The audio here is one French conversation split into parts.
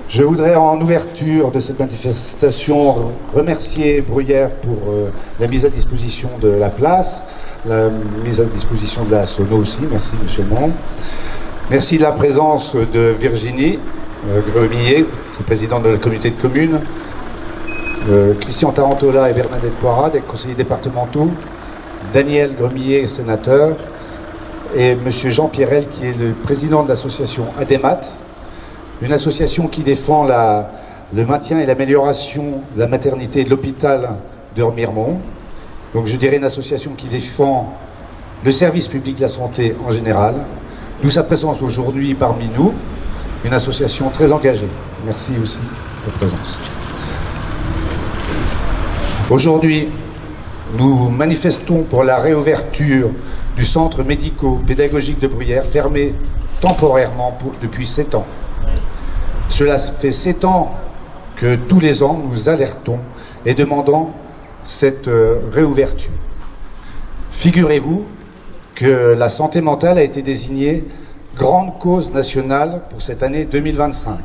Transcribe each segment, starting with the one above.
Je voudrais, en ouverture de cette manifestation, remercier Bruyères pour la mise à disposition de la place, la mise à disposition de la Sono aussi. Merci, monsieur le maire. Merci de la présence de Virginie Gremillet, qui est présidente de la communauté de communes, Christian Tarantola et Bernadette Poirat, des conseillers départementaux, Daniel Gremillet, sénateur, et monsieur Jean Pierrel, qui est le président de l'association ADEMAT, une association qui défend le maintien et l'amélioration de la maternité et de l'hôpital de Remiremont. Donc je dirais une association qui défend le service public de la santé en général. D'où sa présence aujourd'hui parmi nous, une association très engagée. Merci aussi de votre présence. Aujourd'hui, nous manifestons pour la réouverture du centre médico-pédagogique de Bruyères, fermé temporairement depuis 7 ans. Cela fait 7 ans que tous les ans nous alertons et demandons cette réouverture. Figurez-vous que la santé mentale a été désignée grande cause nationale pour cette année 2025.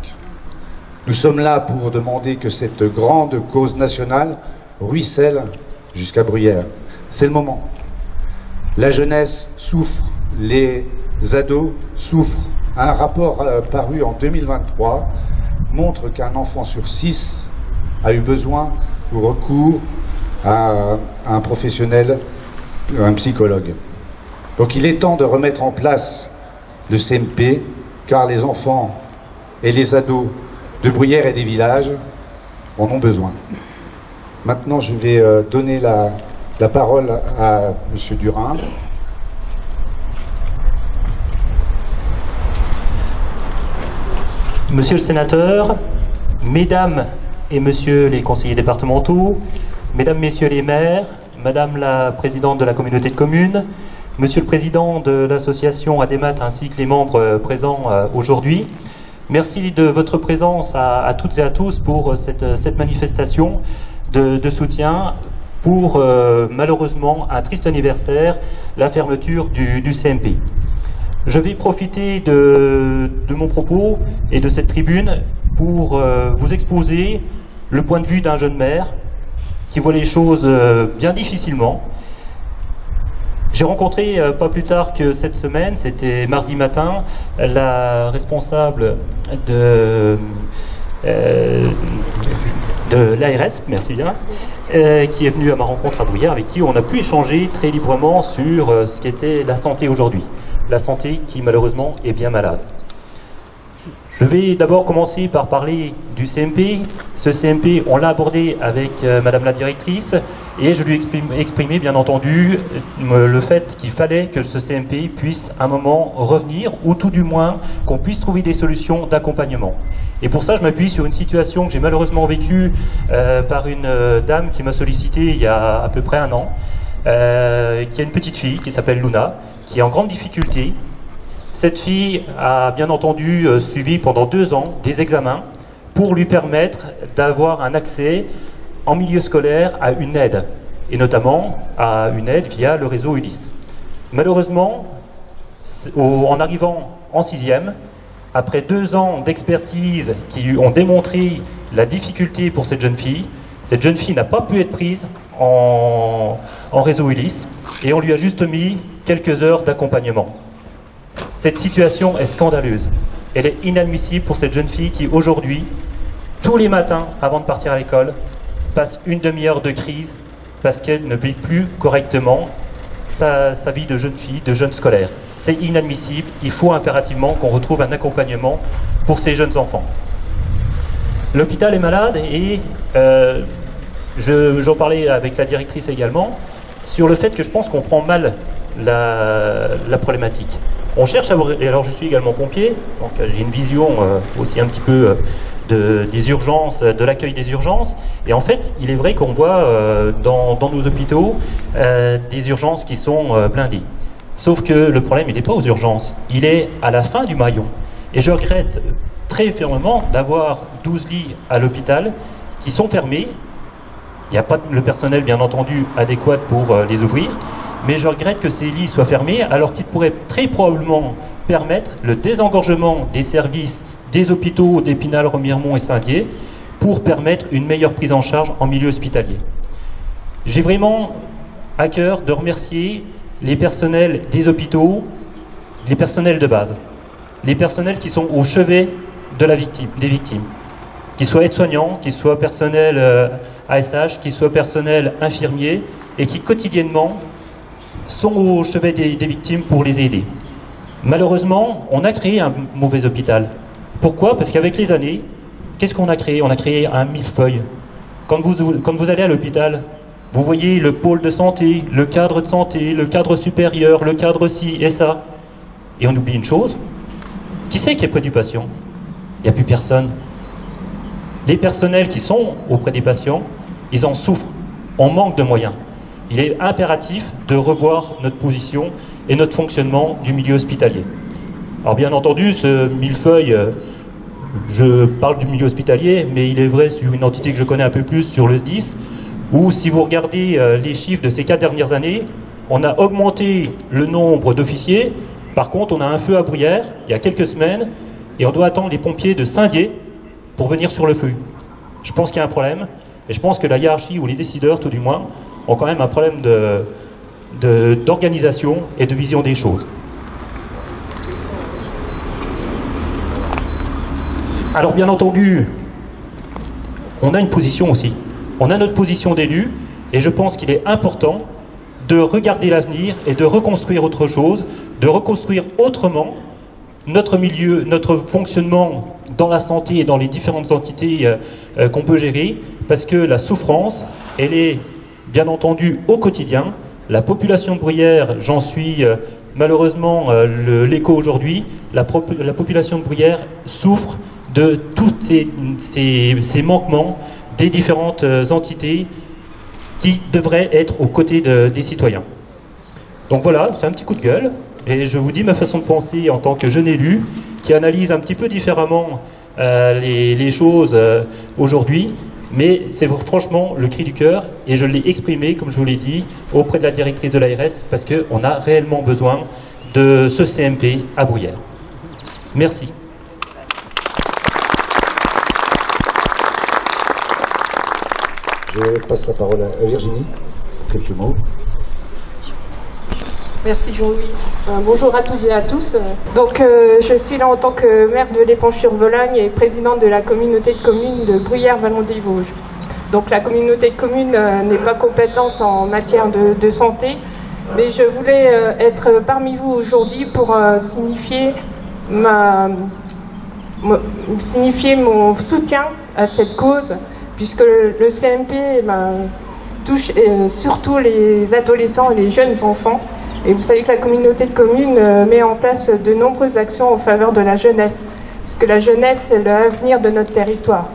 Nous sommes là pour demander que cette grande cause nationale ruisselle jusqu'à Bruyères. C'est le moment. La jeunesse souffre, les ados souffrent. Un rapport paru en 2023 montre qu'un enfant sur 6 a eu besoin ou recours à un professionnel, un psychologue. Donc il est temps de remettre en place le CMP, car les enfants et les ados de Bruyères et des villages en ont besoin. Maintenant, je vais donner la parole à M. Durin. Monsieur le sénateur, mesdames et messieurs les conseillers départementaux, mesdames, messieurs les maires, madame la présidente de la communauté de communes, monsieur le président de l'association ADEMAT ainsi que les membres présents aujourd'hui, merci de votre présence à toutes et à tous pour cette manifestation de soutien pour malheureusement un triste anniversaire, la fermeture du CMP. Je vais profiter de mon propos et de cette tribune pour vous exposer le point de vue d'un jeune maire qui voit les choses bien difficilement. J'ai rencontré pas plus tard que cette semaine, c'était mardi matin, la responsable de l'ARS, merci bien, qui est venue à ma rencontre à Bruyères, avec qui on a pu échanger très librement sur ce qu'était la santé aujourd'hui. La santé qui malheureusement est bien malade. Je vais d'abord commencer par parler du CMP. Ce CMP, on l'a abordé avec Madame la directrice et je lui ai exprimé bien entendu le fait qu'il fallait que ce CMP puisse à un moment revenir ou tout du moins qu'on puisse trouver des solutions d'accompagnement. Et pour ça, je m'appuie sur une situation que j'ai malheureusement vécue par une dame qui m'a sollicité il y a à peu près 1 an, qui a une petite fille qui s'appelle Luna, qui est en grande difficulté. Cette fille a bien entendu suivi pendant 2 ans des examens pour lui permettre d'avoir un accès en milieu scolaire à une aide, et notamment à une aide via le réseau Ulysse. Malheureusement, en arrivant en 6e, après 2 ans d'expertise qui ont démontré la difficulté pour cette jeune fille n'a pas pu être prise en réseau Ulysse et on lui a juste mis quelques heures d'accompagnement. Cette situation est scandaleuse. Elle est inadmissible pour cette jeune fille qui, aujourd'hui, tous les matins, avant de partir à l'école, passe une demi-heure de crise parce qu'elle ne vit plus correctement sa vie de jeune fille, de jeune scolaire. C'est inadmissible. Il faut impérativement qu'on retrouve un accompagnement pour ces jeunes enfants. L'hôpital est malade et j'en parlais avec la directrice également sur le fait que je pense qu'on prend mal la problématique. On cherche à... Et alors je suis également pompier, donc j'ai une vision aussi un petit peu des urgences, de l'accueil des urgences. Et en fait, il est vrai qu'on voit dans nos hôpitaux des urgences qui sont blindées. Sauf que le problème, il n'est pas aux urgences, il est à la fin du maillon. Et je regrette très fermement d'avoir 12 lits à l'hôpital qui sont fermés. Il n'y a pas le personnel, bien entendu, adéquat pour les ouvrir. Mais je regrette que ces lits soient fermés alors qu'ils pourraient très probablement permettre le désengorgement des services des hôpitaux d'Épinal, Remiremont et Saint-Dié pour permettre une meilleure prise en charge en milieu hospitalier. J'ai vraiment à cœur de remercier les personnels des hôpitaux, les personnels de base, les personnels qui sont au chevet de des victimes, qu'ils soient aides-soignants, qu'ils soient personnel ASH, qu'ils soient personnel infirmier, et qui quotidiennement sont au chevet des victimes pour les aider. Malheureusement, on a créé un mauvais hôpital. Pourquoi? Parce qu'avec les années, qu'est-ce qu'on a créé? On a créé un millefeuille. Quand vous allez à l'hôpital, vous voyez le pôle de santé, le cadre de santé, le cadre supérieur, le cadre ci et ça. Et on oublie une chose. Qui c'est qui est près du patient? Il n'y a plus personne. Les personnels qui sont auprès des patients, ils en souffrent. On manque de moyens. Il est impératif de revoir notre position et notre fonctionnement du milieu hospitalier. Alors bien entendu, ce millefeuille, je parle du milieu hospitalier, mais il est vrai sur une entité que je connais un peu plus, sur le SDIS, où si vous regardez les chiffres de ces 4 dernières années, on a augmenté le nombre d'officiers. Par contre, on a un feu à Bruyères, il y a quelques semaines, et on doit attendre les pompiers de Saint-Dié pour venir sur le feu. Je pense qu'il y a un problème, et je pense que la hiérarchie, ou les décideurs tout du moins, ont quand même un problème d'organisation et de vision des choses. Alors bien entendu, on a une position aussi. On a notre position d'élu, et je pense qu'il est important de regarder l'avenir et de reconstruire autre chose, de reconstruire autrement notre milieu, notre fonctionnement dans la santé et dans les différentes entités qu'on peut gérer, parce que la souffrance, elle est bien entendu au quotidien. La population de Bruyères, j'en suis malheureusement l'écho aujourd'hui, la population de Bruyères souffre de tous ces manquements des différentes entités qui devraient être aux côtés des citoyens. Donc voilà, c'est un petit coup de gueule, et je vous dis ma façon de penser en tant que jeune élu, qui analyse un petit peu différemment les choses aujourd'hui, mais c'est franchement le cri du cœur, et je l'ai exprimé, comme je vous l'ai dit, auprès de la directrice de l'ARS, parce qu'on a réellement besoin de ce CMP à Bruyères. Merci. Je passe la parole à Virginie, pour quelques mots. Merci Jean-Louis. Bonjour à toutes et à tous. Donc je suis là en tant que maire de l'Épanche-sur-Vologne et présidente de la communauté de communes de Bruyères-Vallon-des-Vosges. Donc la communauté de communes n'est pas compétente en matière de santé, mais je voulais être parmi vous aujourd'hui pour signifier mon soutien à cette cause, puisque le CMP touche surtout les adolescents et les jeunes enfants. Et vous savez que la communauté de communes met en place de nombreuses actions en faveur de la jeunesse, puisque la jeunesse, c'est l'avenir de notre territoire.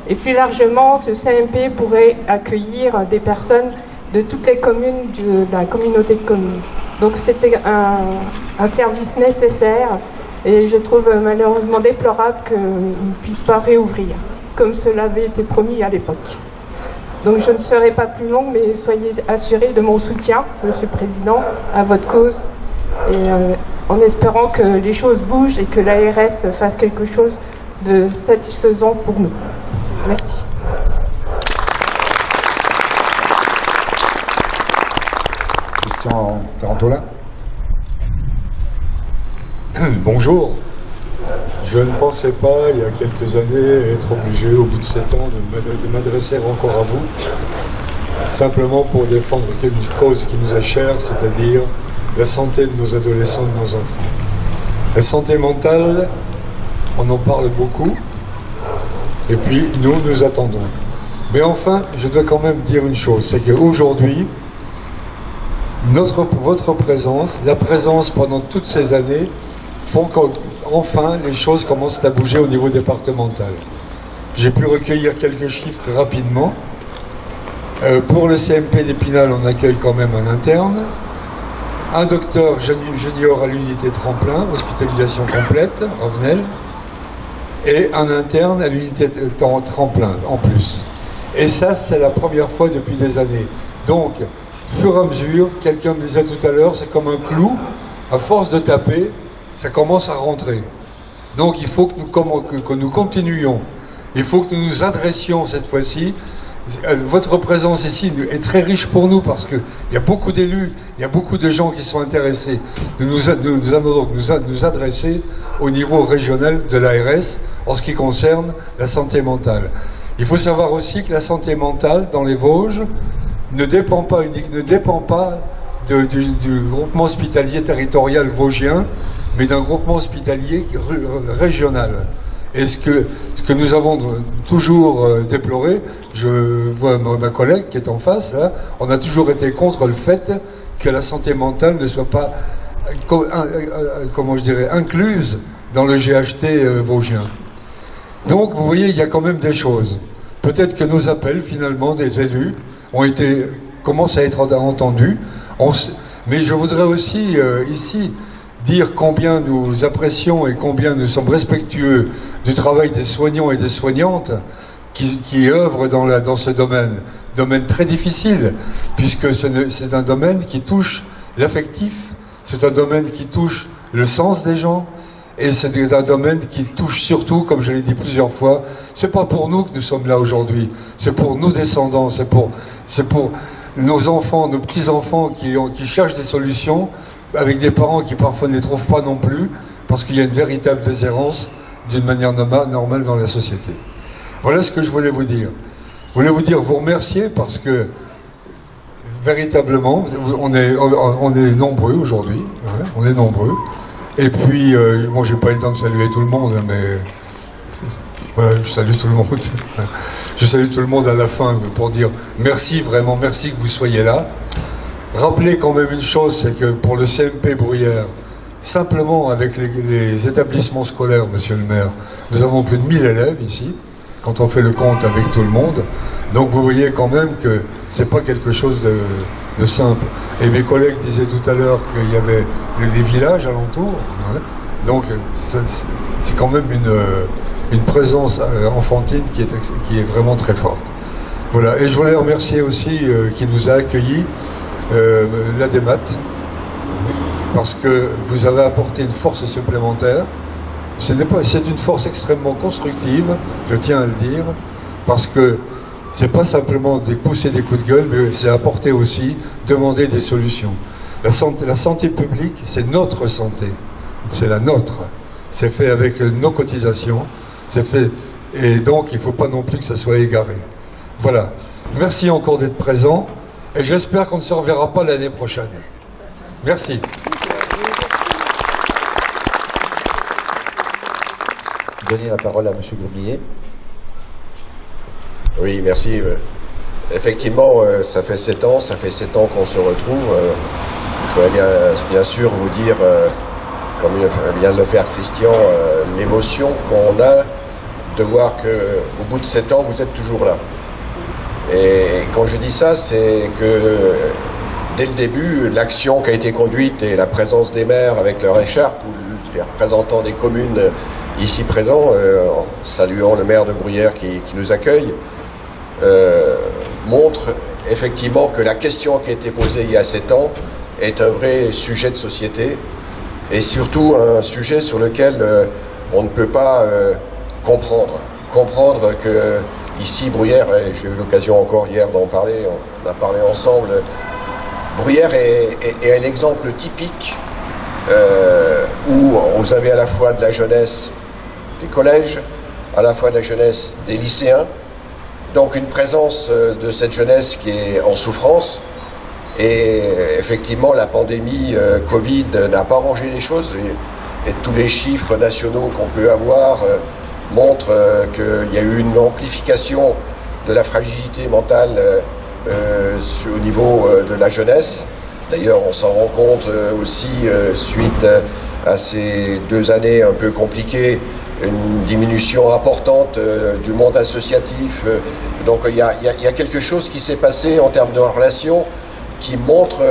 Et plus largement, ce CMP pourrait accueillir des personnes de toutes les communes de la communauté de communes. Donc c'était un service nécessaire, et je trouve malheureusement déplorable qu'il ne puisse pas réouvrir, comme cela avait été promis à l'époque. Donc je ne serai pas plus longue, mais soyez assurés de mon soutien, Monsieur le Président, à votre cause, et en espérant que les choses bougent et que l'ARS fasse quelque chose de satisfaisant pour nous. Merci. Christian Tarantola. Bonjour. Je ne pensais pas, il y a quelques années, être obligé, au bout de 7 ans, de m'adresser encore à vous, simplement pour défendre une cause qui nous est chère, c'est-à-dire la santé de nos adolescents et de nos enfants. La santé mentale, on en parle beaucoup, et puis nous attendons. Mais enfin, je dois quand même dire une chose, c'est qu'aujourd'hui, votre présence, la présence pendant toutes ces années, font qu'enfin les choses commencent à bouger au niveau départemental. J'ai pu recueillir quelques chiffres rapidement. Pour le CMP d'Épinal, on accueille quand même un interne, un docteur junior à l'unité tremplin, hospitalisation complète, Ravenel, et un interne à l'unité tremplin en plus. Et ça, c'est la première fois depuis des années. Donc, fur et à mesure, quelqu'un me disait tout à l'heure, c'est comme un clou, à force de taper, ça commence à rentrer. Donc il faut que nous continuions. Il faut que nous nous adressions cette fois-ci. Votre présence ici est très riche pour nous parce qu'il y a beaucoup d'élus, il y a beaucoup de gens qui sont intéressés. Nous allons donc nous adresser au niveau régional de l'ARS en ce qui concerne la santé mentale. Il faut savoir aussi que la santé mentale dans les Vosges ne dépend pas du groupement hospitalier territorial vosgien, mais d'un groupement hospitalier régional. Et ce que nous avons toujours déploré, je vois ma collègue qui est en face, là, on a toujours été contre le fait que la santé mentale ne soit pas, incluse dans le GHT vosgien. Donc, vous voyez, il y a quand même des choses. Peut-être que nos appels, finalement, des élus, commencent à être entendus. Mais je voudrais aussi, ici, dire combien nous apprécions et combien nous sommes respectueux du travail des soignants et des soignantes qui œuvrent dans ce domaine très difficile, puisque c'est un domaine qui touche l'affectif, c'est un domaine qui touche le sens des gens, et c'est un domaine qui touche surtout, comme je l'ai dit plusieurs fois, c'est pas pour nous que nous sommes là aujourd'hui, c'est pour nos descendants, c'est pour nos enfants, nos petits-enfants qui cherchent des solutions, avec des parents qui parfois ne les trouvent pas non plus, parce qu'il y a une véritable déshérence d'une manière normale dans la société. Voilà ce que je voulais vous dire. Je voulais vous remercier parce que véritablement, on est nombreux aujourd'hui, hein, on est nombreux. Et puis, bon, j'ai pas eu le temps de saluer tout le monde, mais voilà, je salue tout le monde. Je salue tout le monde à la fin pour dire merci, vraiment merci que vous soyez là. Rappelez quand même une chose, c'est que pour le CMP Bruyères, simplement avec les établissements scolaires, monsieur le maire, nous avons plus de 1000 élèves ici, quand on fait le compte avec tout le monde. Donc vous voyez quand même que c'est pas quelque chose de simple. Et mes collègues disaient tout à l'heure qu'il y avait les villages alentours, hein. Donc c'est quand même une présence enfantine qui est vraiment très forte. Voilà, et je voulais remercier aussi qui nous a accueillis, l'ADEMAT, parce que vous avez apporté une force supplémentaire. C'est une force extrêmement constructive, je tiens à le dire, parce que c'est pas simplement pousser des coups de gueule, mais c'est apporter aussi, demander des solutions. La santé publique, c'est notre santé, c'est la nôtre. C'est fait avec nos cotisations, c'est fait, et donc il ne faut pas non plus que ça soit égaré. Voilà. Merci encore d'être présent. Et j'espère qu'on ne se reverra pas l'année prochaine. Merci. Donner la parole à M. Gremillet. Oui, merci. Effectivement, ça fait 7 ans qu'on se retrouve. Je voudrais bien sûr vous dire, comme vient de le faire Christian, l'émotion qu'on a de voir qu'au bout de 7 ans, vous êtes toujours là. Et quand je dis ça, c'est que dès le début, l'action qui a été conduite et la présence des maires avec leur écharpe ou les représentants des communes ici présents, saluant le maire de Bruyères qui nous accueille, montre effectivement que la question qui a été posée il y a 7 ans est un vrai sujet de société et surtout un sujet sur lequel on ne peut pas comprendre que ici, Bruyères, et j'ai eu l'occasion encore hier d'en parler, on a parlé ensemble, Bruyères est un exemple typique où vous avez à la fois de la jeunesse des collèges, à la fois de la jeunesse des lycéens, donc une présence de cette jeunesse qui est en souffrance. Et effectivement, la pandémie Covid n'a pas arrangé les choses et tous les chiffres nationaux qu'on peut avoir montrent qu'il y a eu une amplification de la fragilité mentale au niveau de la jeunesse. D'ailleurs, on s'en rend compte aussi suite à ces 2 années un peu compliquées, une diminution importante du monde associatif. Donc il y a quelque chose qui s'est passé en termes de relations qui montre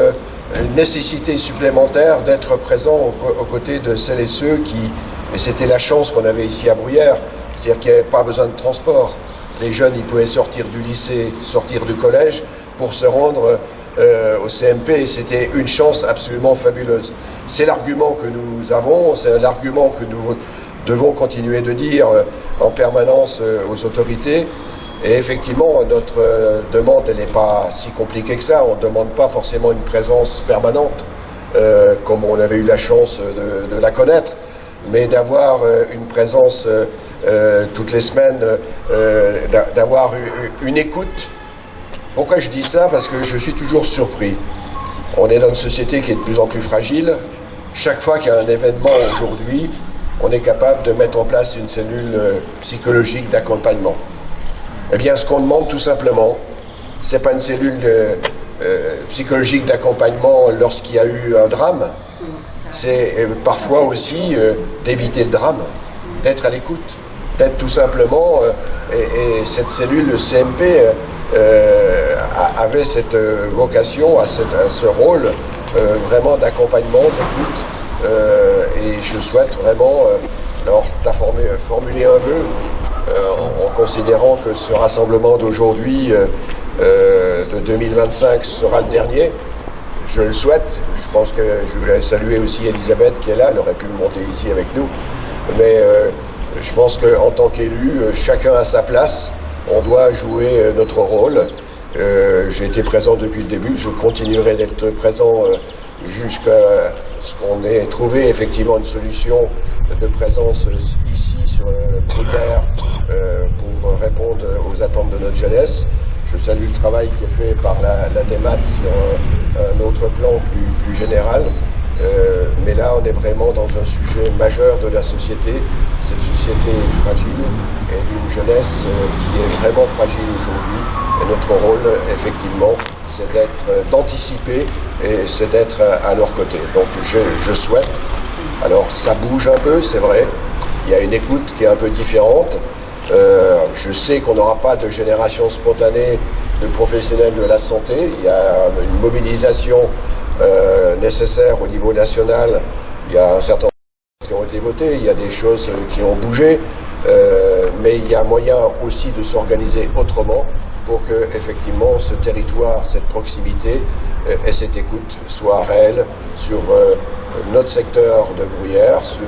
une nécessité supplémentaire d'être présent aux côtés de celles et ceux qui... Et c'était la chance qu'on avait ici à Bruyères, c'est-à-dire qu'il n'y avait pas besoin de transport. Les jeunes, ils pouvaient sortir du lycée, sortir du collège pour se rendre au CMP. C'était une chance absolument fabuleuse. C'est l'argument que nous avons, c'est l'argument devons continuer de dire en permanence aux autorités. Et effectivement, notre demande, elle n'est pas si compliquée que ça. On ne demande pas forcément une présence permanente, comme on avait eu la chance de la connaître, mais d'avoir une présence toutes les semaines, d'avoir une écoute. Pourquoi je dis ça? Parce que je suis toujours surpris. On est dans une société qui est de plus en plus fragile. Chaque fois qu'il y a un événement aujourd'hui, on est capable de mettre en place une cellule psychologique d'accompagnement. Eh bien, ce qu'on demande tout simplement, c'est pas une cellule psychologique d'accompagnement lorsqu'il y a eu un drame, c'est parfois aussi d'éviter le drame, d'être à l'écoute, d'être tout simplement, et cette cellule, le CMP, avait cette vocation, à ce rôle vraiment d'accompagnement, d'écoute, et je souhaite vraiment, alors tu as formulé un vœu, en considérant que ce rassemblement d'aujourd'hui, de 2025, sera le dernier. Je le souhaite. Je pense que je voulais saluer aussi Elisabeth qui est là, elle aurait pu monter ici avec nous. Mais je pense qu'en tant qu'élu, chacun a sa place. On doit jouer notre rôle. J'ai été présent depuis le début, je continuerai d'être présent jusqu'à ce qu'on ait trouvé effectivement une solution de présence ici sur Bruyères pour répondre aux attentes de notre jeunesse. Je salue le travail qui est fait par la DEMAT sur un autre plan plus général. Mais là, on est vraiment dans un sujet majeur de la société. Cette société est fragile et d'une jeunesse qui est vraiment fragile aujourd'hui. Et notre rôle, effectivement, c'est d'anticiper et c'est d'être à leur côté. Donc je souhaite, alors ça bouge un peu, c'est vrai, il y a une écoute qui est un peu différente. Je sais qu'on n'aura pas de génération spontanée de professionnels de la santé. Il y a une mobilisation nécessaire au niveau national. Il y a un certain nombre de choses qui ont été votées, il y a des choses qui ont bougé, mais il y a moyen aussi de s'organiser autrement pour que effectivement ce territoire, cette proximité et cette écoute soient réelles sur notre secteur de Bruyères, sur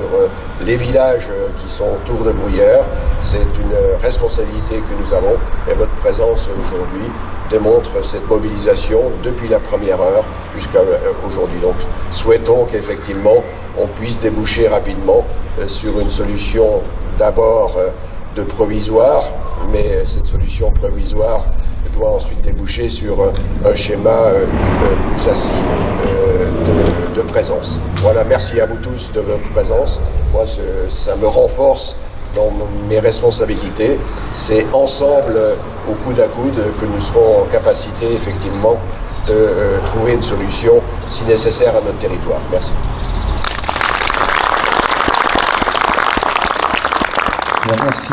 les villages qui sont autour de Bruyères. C'est une responsabilité que nous avons et votre présence aujourd'hui démontre cette mobilisation depuis la première heure jusqu'à aujourd'hui. Donc souhaitons qu'effectivement on puisse déboucher rapidement sur une solution d'abord de provisoire, mais cette solution provisoire doit ensuite déboucher sur un schéma plus assis de présence. Voilà, merci à vous tous de votre présence. Moi, ça me renforce dans mes responsabilités. C'est ensemble, au coude à coude, que nous serons en capacité, effectivement, de trouver une solution, si nécessaire, à notre territoire. Merci. Merci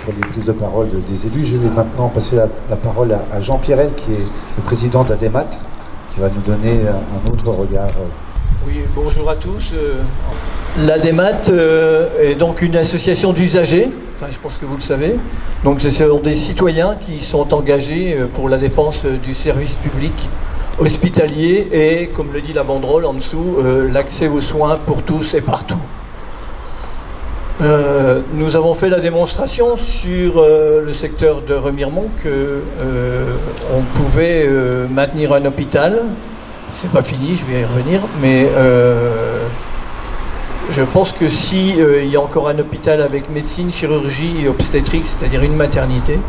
pour les prises de parole des élus. Je vais maintenant passer la parole à Jean Pirel, qui est le président de la DEMAT, qui va nous donner un autre regard. Oui, bonjour à tous. La DEMAT est donc une association d'usagers, enfin, je pense que vous le savez. Donc ce sont des citoyens qui sont engagés pour la défense du service public hospitalier et, comme le dit la banderole en dessous, l'accès aux soins pour tous et partout. Nous avons fait la démonstration sur le secteur de Remiremont qu'on pouvait maintenir un hôpital. C'est pas fini, je vais y revenir, mais je pense que si il y a encore un hôpital avec médecine, chirurgie et obstétrique, c'est-à-dire une maternité,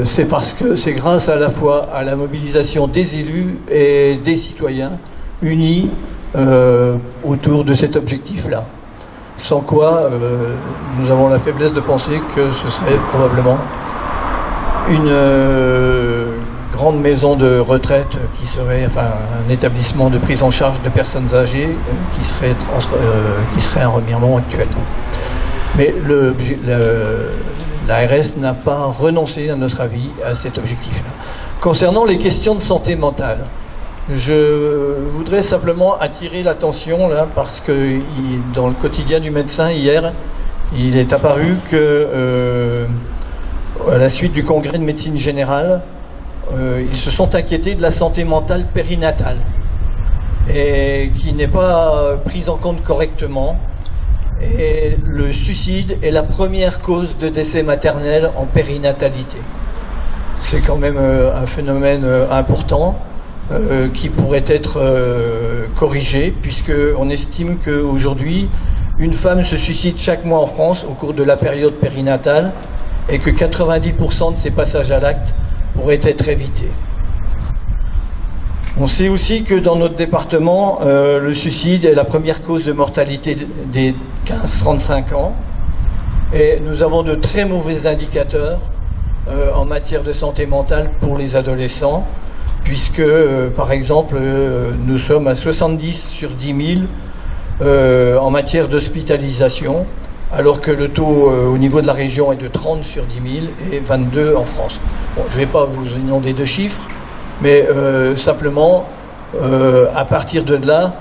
c'est parce que c'est grâce à la fois à la mobilisation des élus et des citoyens unis autour de cet objectif-là. Sans quoi, nous avons la faiblesse de penser que ce serait probablement une grande maison de retraite qui serait, enfin, un établissement de prise en charge de personnes âgées qui serait à Remiremont actuellement. Mais l'ARS n'a pas renoncé, à notre avis, à cet objectif-là. Concernant les questions de santé mentale, je voudrais simplement attirer l'attention là parce que dans le quotidien du médecin hier, il est apparu que à la suite du congrès de médecine générale, ils se sont inquiétés de la santé mentale périnatale et qui n'est pas prise en compte correctement. Et le suicide est la première cause de décès maternel en périnatalité. C'est quand même un phénomène important qui pourrait être corrigé, puisqu'on estime qu'aujourd'hui, une femme se suicide chaque mois en France au cours de la période périnatale et que 90% de ces passages à l'acte pourraient être évités. On sait aussi que dans notre département, le suicide est la première cause de mortalité des 15-35 ans. Et nous avons de très mauvais indicateurs en matière de santé mentale pour les adolescents, puisque, par exemple, nous sommes à 70 sur 10 000 en matière d'hospitalisation, alors que le taux au niveau de la région est de 30 sur 10 000 et 22 en France. Bon, je ne vais pas vous inonder de chiffres, mais simplement, à partir de là,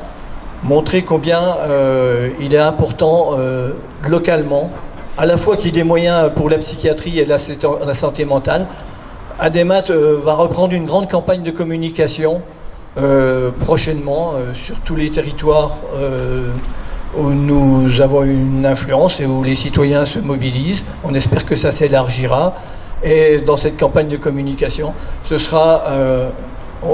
montrer combien il est important localement, à la fois qu'il y ait des moyens pour la psychiatrie et la santé mentale. ADEMAT va reprendre une grande campagne de communication prochainement sur tous les territoires où nous avons une influence et où les citoyens se mobilisent. On espère que ça s'élargira. Et dans cette campagne de communication, ce sera,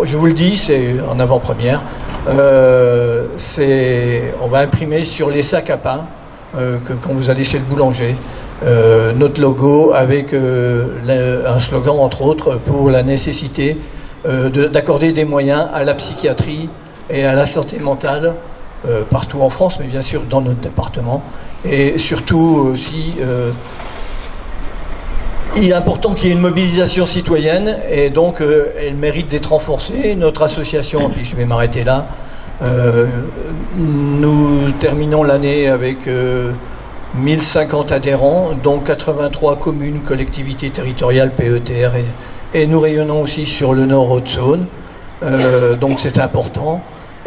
je vous le dis, c'est en avant-première, on va imprimer sur les sacs à pain, quand vous allez chez le boulanger, notre logo avec un slogan, entre autres, pour la nécessité d'accorder des moyens à la psychiatrie et à la santé mentale, partout en France, mais bien sûr dans notre département. Et surtout aussi, il est important qu'il y ait une mobilisation citoyenne, et donc elle mérite d'être renforcée. Notre association, puis je vais m'arrêter là, nous terminons l'année avec 1050 adhérents, dont 83 communes, collectivités territoriales, PETR, et nous rayonnons aussi sur le Nord Haute-Saône, donc c'est important,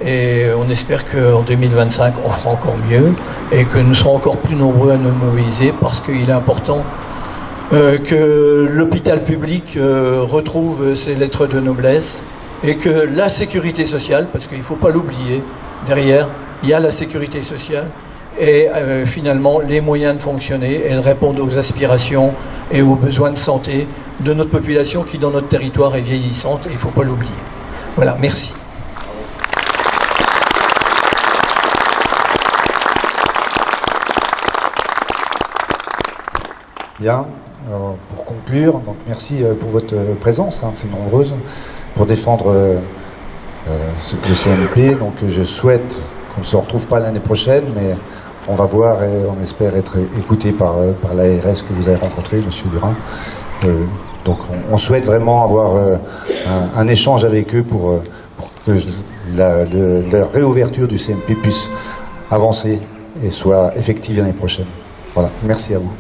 et on espère qu'en 2025 on fera encore mieux, et que nous serons encore plus nombreux à nous mobiliser, parce qu'il est important que l'hôpital public retrouve ses lettres de noblesse, et que la sécurité sociale, parce qu'il ne faut pas l'oublier, derrière, il y a la sécurité sociale, et finalement les moyens de fonctionner et de répondre aux aspirations et aux besoins de santé de notre population qui, dans notre territoire, est vieillissante, et il ne faut pas l'oublier. Voilà, merci. Bien, pour conclure, donc merci pour votre présence, c'est nombreuse, pour défendre le CMP. Donc je souhaite qu'on ne se retrouve pas l'année prochaine, mais on va voir et on espère être écouté par l'ARS que vous avez rencontré, Monsieur Durin. Donc on souhaite vraiment avoir un échange avec eux pour que la réouverture du CMP puisse avancer et soit effective l'année prochaine. Voilà, merci à vous.